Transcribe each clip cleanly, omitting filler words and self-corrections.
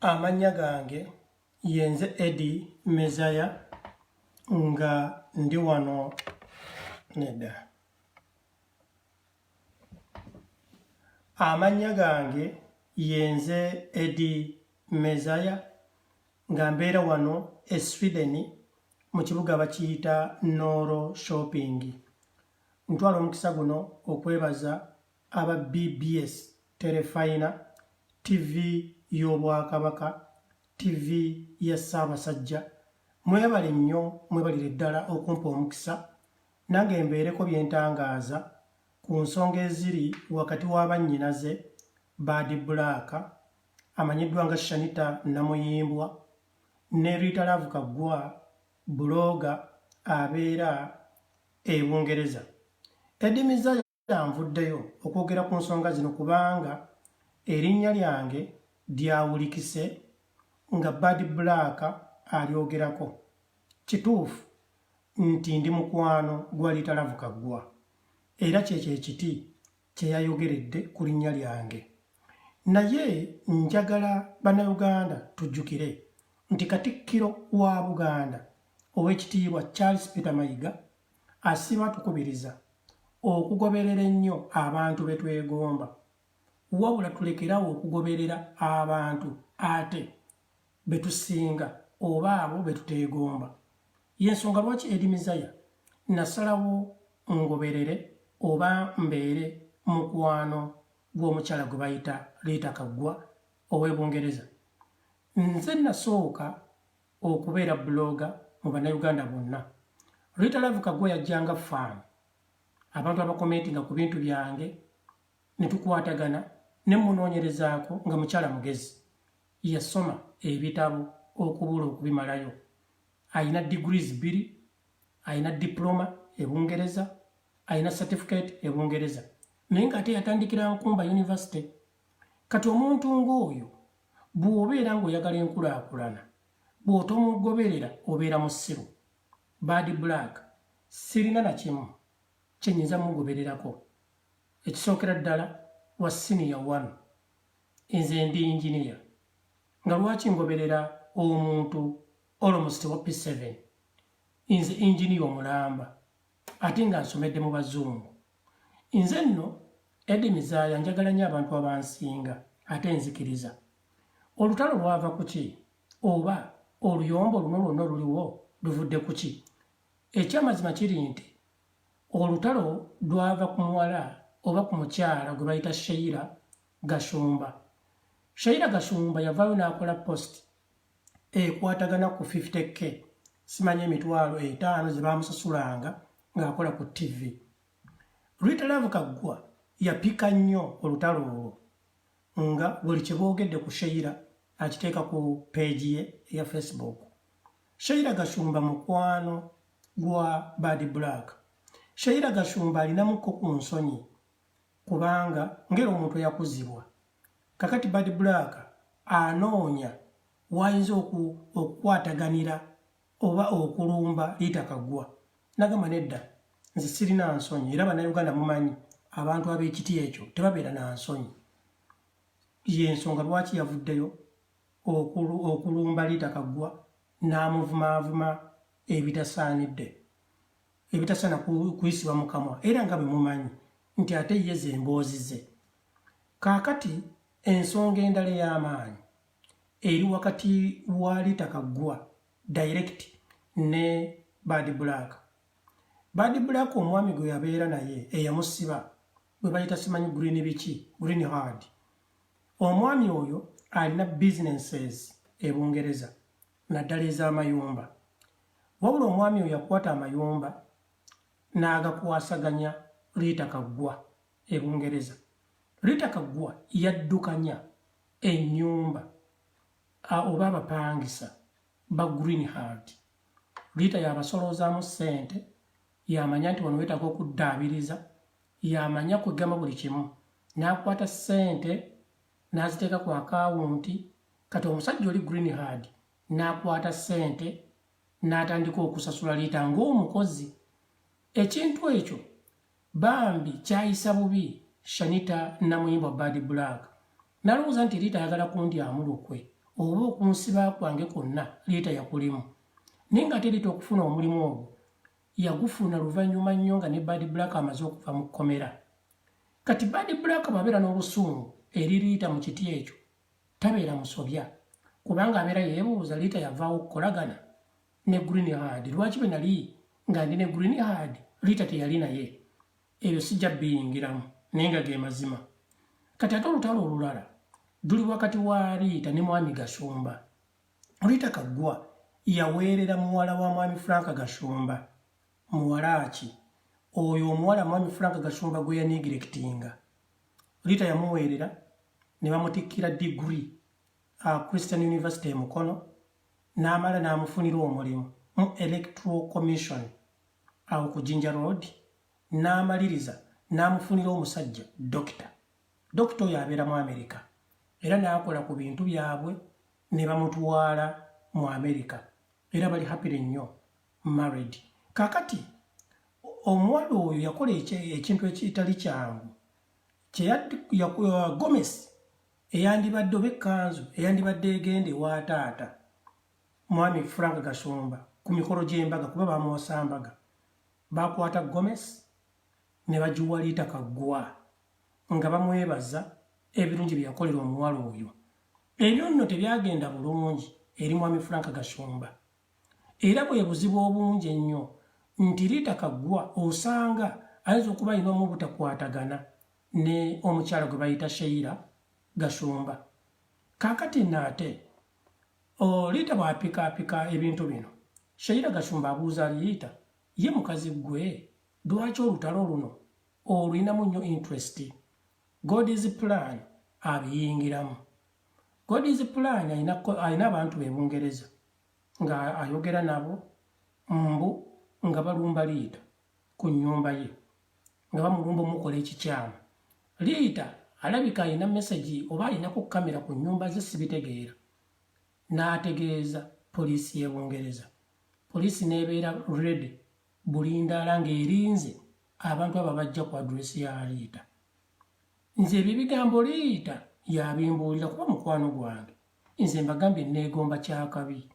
Amannya gange yenze Eddie Mezaya nga ndi wano nedda. Amannya gange yenze Eddie Mezaya nga mbeera wano e Sweden mu kibuga bakiyita Noro Shopping. Ntwala omukisa guno okwebaza aba BBS Terefayina, TV y'Obwakabaka, TV ya Ssaabasajja. Mwebale nnyo, mwebalire ddala okumpa omukisa nange mbeereko byentangaaza ku nsonga eziri wakati w'abannyinaze Bad Black amanyiddwa nga Shanita Namuyimbwa ne Rita Love Kaggwa buloga abeera e Bungereza. Eddie Mezaya nvuddeyo okwogera ku nsonga zino kubanga erinnya lyange lyawulikise nga Bad Black alyogerako. Kituufu nti ndi mukwano gwa Rita Love Kaggwa era kyekyo ekiti kye yayogeredde ku linnya lyange. Naye njagala bannayuganda tujjukire nti Katikkiro wa Buganda Oweekitiibwa Charles Peter Mayiga asiba tukubiriza okugoberera ennyo abantu be twegomba, wabula tulekerawo okugoberera abantu ate be tusinga oba abo be tuteegomba. Y'ensonga lwaki Eddie Mezaya nasalawo ngoberere oba mbeere mukwano gw'omukyala gwe bayita Rita Kaggwa ow'e Bungereza. Nze nasooka okubeera buloga mu bannayuganda bonna. Rita Love Kaggwa yajjanga faani, abantu abakomentinga ku bintu byange ne tukwatagana ne munoonyerezaako nga mukyala mugezi. Yasoma ebitabo okubula okubimalayo. Ayina degrees 2, ayina diploma e Bungereza, ayina certificate e Bungereza. Naye ng'ate yatandikira Nkumba University. Kati omuntu ng'oyo bw'obeera ng'oyagala enkulaakulana, bw'otomugoberera obeera musiru. Bad Black sirina na kimu kye nnyinza mugobererako. Ekisookera ddala wa senior 1. Nze ndi engineer. Nga lwaki ngoberera omuntu almost wa P7? Nze engineer omulamba ate nga nsomedde mu bazungu. Nze nno Eddie Mezaya njagala nnyo abantu abansinga ate nzikiriza. Olutalo lwava ku ki? Oba oluyombo luno lwonna oluliwo luvudde ku ki? Ekyamazima kiri nti olutalo lwava ku muwala oba ku mukyala gwe bayita Sheila Gashumba. Sheila Gashumba yavaayo n'akola post ekwatagana ku 50K, simanyi emitwalo 5 ze baamusasulanga ng'akola ku TV. Rita Love Kaggwa yapika nnyo olutalo olwo nga buli kye boogedde ku Sheila akiteeka ku peegi ye eya Facebook. Sheila Gashumba mukwano gwa Bad Black. Sheila Gashumba alinamuko ku nsonyi kubanga ngero omuntu yakuzibwa. Kakati Bad Black anoonya wayinza okukwataganira oba okulumba Rita Kaggwa. Nagamba nedda, nze sirina nsonyi era bannayuganda mumanyi abantu ab'ekiti ekyo tebabeera na nsonyi. Y'ensonga lwaki yavuddeyo okulumba Rita Kaggwa n'amuvumaavuma ebitasaanidde, ebitasaana kuyisibwa mu kamwa era nga bwe mumanyi nti ate ye ze emboozi ze. Kaakati ensonga endala ey'amaanyi eri wakati wa Rita Kaggwa direct ne Bad Black. Bad Black omwami gwe yabeera naye eyamusiba gwe bayita simanyi green hard. Omwami oyo alina businesses e Bungereza naddala ez'amayumba. Wabula omwami oyo yakwata amayumba n'agakwasaganya Rita Kaggwa e Bungereza. Rita Kaggwa yaddukanya ennyumba oba abapangisa ba green hard. Rita yabasoloozaamu ssente, yamanya nti wano weetaaga okuddaabiriza, yamanya kwegamba buli kimu. N'akwata ssente n'aziteeka ku akawunti. Kati omusajja oli green hard n'akwata ssente n'atandika okusasula Rita ng'omukozi. Ekintu ekyo bambi kyayisa bubi Shanita Namuyimbwa Bad Black. Nalowooza nti Rita ayagala kundyamu lukwe oba okunsiba kwange kwonna Liita yakulimu. Naye nga Liita okufuna omulimu ogwo yagufuna luvannyuma nnyo nga ne Bad Black amaze okuva mu kkomera. Kati Bad Black bw'abeera n'obusungu eri Liita mu kiti ekyo tabeera musobya, kubanga abeera yeebuuza Liita yavaawo okukolagana ne Greenhard. Lwaki bwe nali nga ndi ne Greenhard Liita teyali naye? Ebyo sijja biyingiramu naye nga ge mazima. Kati ate olutalo olulala luli wakati wa Liita ne Mwami Gashumba. Liita Kaggwa yaweerera muwala wa Mwami Frank Gashumba. Muwala ki? Oyo omuwala Mwami Frank Gashumba gwe yanigirekitinga. Liita yamuweerera ne bamutikkira degree Christian University e Mukono, n'amala n'amufunira omulimu mu Electoral Commission awo ku Jinja Road, n'amaliriza n'amufunira omusajja dokita. Dokita oyo abeera mu Amerika era n'akola ku bintu byabwe ne bamutwala mu Amerika era bali happy nnyo married. Kakati omuwala oyo yakola ekintu ekitali kyangu Gomez eyandibadde oba ekkanzu eyandibadde egende wa taata Mwami Frank Gashumba ku mikolo gy'embaga kuba bamuwosa mbaga. Bakwata Gomez ne bagiwa Liita Kaggwa nga bamwebaza ebirungi bye yakolera omuwala oyo. Ebyo nno tebyagenda bulungi eri Mwami Frank Gashumba. Era bwe buzibu obungi ennyo nti Liita Kaggwa osanga ayinza okuba alinamu obutakwatagana ne omukyala gwe bayita Sheila Gashumba. Kaakati naate Liita bw'apikaapika ebintu bino, Sheila Gashumba abuuza Liita, ye mukazi gwe lwaki olutalo luno olinamu nnyo interest? God's plan abiyingiramu. God's plan alina abantu be Bungereza nga ayogera nabo mbu nga balumba Liita ku nnyumba ye, nga bamulumba omukola ekikyamu. Liita alabika alina message oba alina ku kamera ku nnyumba ze sibitegeera. N'ategeeza poliisi y'e Bungereza. Poliisi n'ebeera ready bulindaala ng'erinze abantu abo bajja ku adresi ya Liita. Nze ebyo bigambo Liita yabimbuulira kuba mukwano gwange. Nze mbagambye neegomba kyakabi.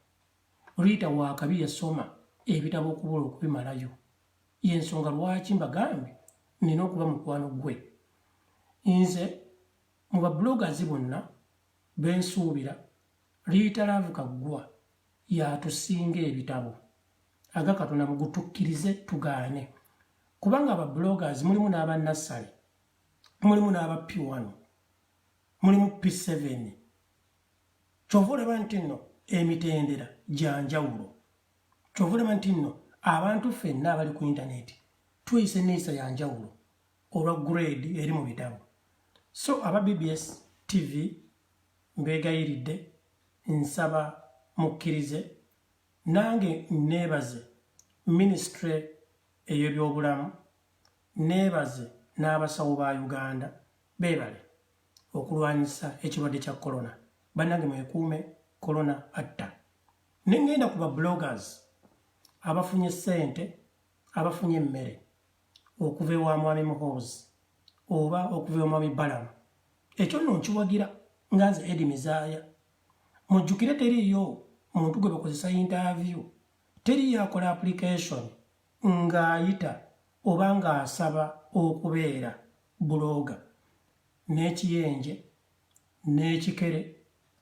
Liita waakabi yasoma ebitabo okubula okubimalayo. Y'ensonga lwaki mbagambye nina okuba mukwano gwe. Nze mu babloggers bonna bensuubira Liita Love Kaggwa yatusinga ebitabo. Aga Katonda mugutukkirize tugaane. Kubanga ababloggers mulimu n'aba Nassali, mulimu n'aba P1, mulimu P7. Kyova olaba nti nno emitendera gya njawulo. Kyova olaba nti nno abantu ffenna abali ku intaneti tuyise neeyisa ya njawulo olwa grade eri mu bitabo. So aba BBS TV mbeegayiridde, nsaba mukkirize nange neebaze ministry ey'ebyobulamu, neebaze n'abasawo ba Uganda beebale okulwanyisa ekirwadde kya korona. Bannange mwekuume, korona atta. Ne ngenda ku babloggers abafunye ssente, abafunye emmere okuva ewa Mwami Muhoozi oba okuva ewa Mwami Balamu. Ekyo nno nkiwagira nga nze Eddie Mizaaya. Mujjukire teriiyo muntu gwe bakozesa interview, teriiyo akola application ng'ayita oba ng'asaba okubeera buloga n'ekiyenje n'ekikere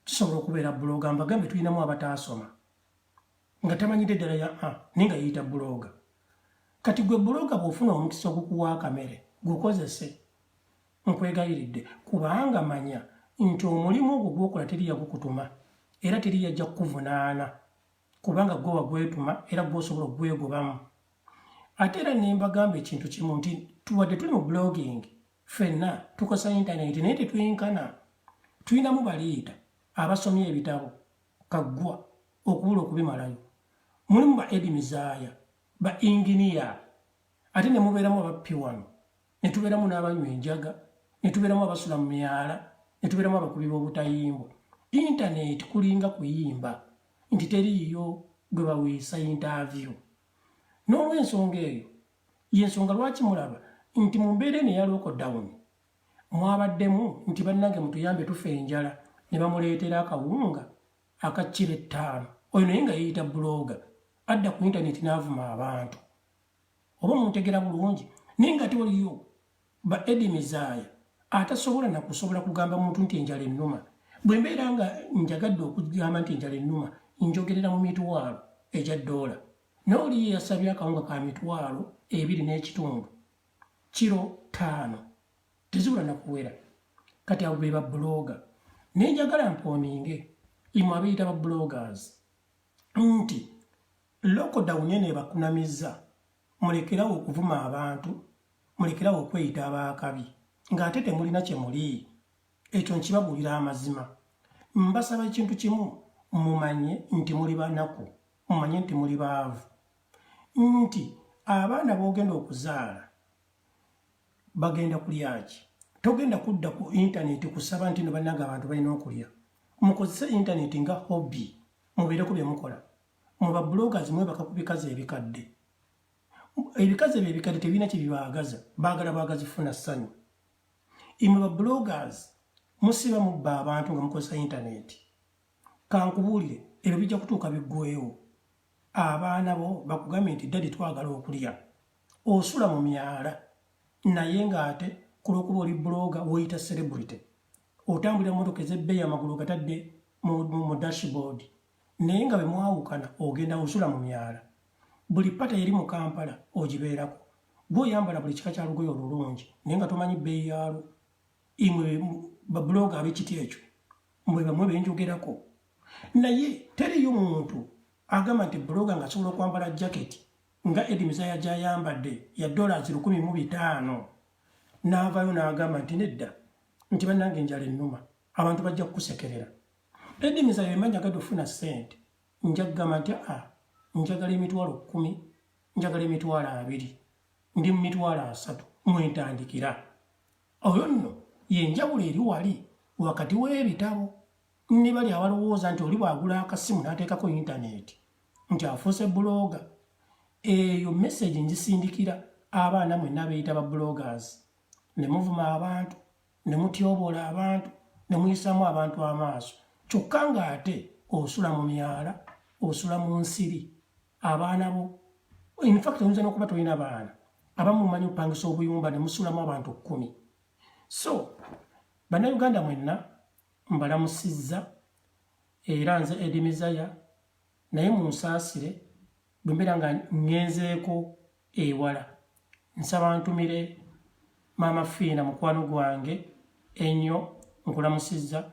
kisobola okubeera buloga. Mbagambe tulinamu abataasoma nga tamanyidde ddala ya naye nga yeyita buloga. Kati gwe buloga bw'ofuna omukisa ogukuwa akamere gukozese, nkwegayiridde, kubanga manya nti omulimu ogwo gw'okola teriiyo gukutuma era teriiyo ajja kukuvunaana kubanga gwe wagwetuma era gw'osobola okwegobamu. Ate era ne mbagamba ekintu kimu nti tuwadde tuli mu blogging ffenna tukosa intaneti naye tetwenkana. Tulinamu baliita abasomye ebitabo Kaggwa okubula okubimalayo. Mulimu ba Eddie Mizaaya, ba engineer, ate ne mubeeramu aba P1, ne tubeeramu n'abanywa enjaga, ne tubeeramu abasula mu myala, ne tubeeramu abakubi b'obutayimbo. Intaneti kulinga kuyimba nti teriiyo gwe baweesa interview. N'olw'ensonga eyo y'ensonga lwaki mulaba nti mu mbeera eno eya lockdown mwabaddemu nti bannange mutuyambe tufe enjala ne bamuleetera akawunga akakiro 5 oyo naye nga yeeyita buloga adda ku intaneti n'avuma abantu oba muntegera bulungi naye nga ate waliyo ba Eddie Mezaaya atasobola nakusobola kugamba muntu nti enjala ennuma bwe mbeera nga njagadde okugamba nti enjala ennuma njogerera mu mitwalo egya ddoola n'oli yasabye akawunga ka mitwalo 2.5 kiro 5 tezibula nakuwera kati abo be babuloga naye njagala mpooninge imwe abayita babuloggers nti lockdown eno ebakunamizza mulekerawo okuvuma abantu mulekerawo okweyita abaakabi ng'ate temulina kye muli ekyo nkibabuulira amazima mbasaba ekintu kimu mumanye nti muli banaku mumanye nti muli baavu nti abaana b'ogenda okuzaala bagenda kulya ki togenda kudda ku intaneti kusaba nti no bannanga abantu balina okulya mukozese intaneti nga hobby mubeereko bye mukola mu babuloggers mwebaka ku bikazi ebikadde ebikazi ebyo ebikadde tebirina kye bibaagaza baagala baagazifuna ssanyu imwe babuloggers musiba mubba abantu nga mukozesa intaneti kankubuulire ebyo bijja kutuuka biggweewo abaana bo bakugambye nti ddadi twagala okulya osula mu myala naye ng'ate ku lw'okuba oli buloga woyita celebrity otambulira motoka ez'ebbeeyi amagulu gatadde mu dashboard naye nga bwe mwawukana ogenda osula mu myala buli pata eri mu Kampala ogibeerako gw'oyambala buli kika kya lugoye olulungi naye nga tomanyi bbeeyi yaalwo imwe babuloga ab'ekiti ekyo mwe bamwe benjogerako naye teriyo muntu agamba nti buloga ng'asobola okwambala jaketi nga Eddie Mezaaya gy'ayambadde ya $1,500 n'avaayo n'agamba nti nedda nti bannange enjala ennuma abantu bajja kukusekerera Eddie Mezaaya bwe njagadde ofuna ssente nja kugamba nti njagala emitwalo 10 njagala emitwalo 2 ndi mu mitwalo 3 mwentandikira oyo nno yenjawulo eri wali wakati w'ebitabo ne bali abalowooza nti oli bwagula akasimu n'ateekako intaneti nti afuuse buloga eyo message njisindikira abaana mwenna abeeyita babuloggers ne muvuma abantu ne mutyoboola abantu ne muyisamu abantu amaaso kyokka ng'ate osula mu myala osula mu nsiri abaana bo infact oyinza n'okuba tolina baana abamu mumanyi okupangisa obuyumba ne musulamu abantu 10 so bannayuganda mwenna mbalamusizza era nze Eddie Mezaaya naye munsaasire bwe mbeera nga ngenzeeko ewala nsaba ntumire maama Fiina mukwano gwange ennyo nkulamusizza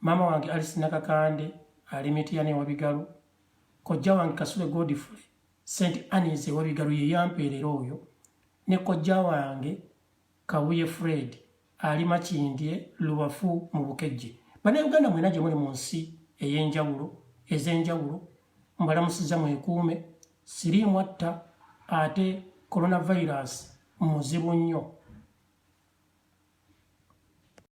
maama wange Alice Nakakande ali Mityana ewabigalo kojja wange Kasule Godfrey St. Anne's ewabigalo ye yampeerera oyo ne kojja wange Kabuye Fred ali Makindye Lubafu mu Bukejje bannayuganda mwena gye muli mu nsi ez'enjawulo mbalamusizza mwekuume siriimu atta ate coronavirus muzibu nnyo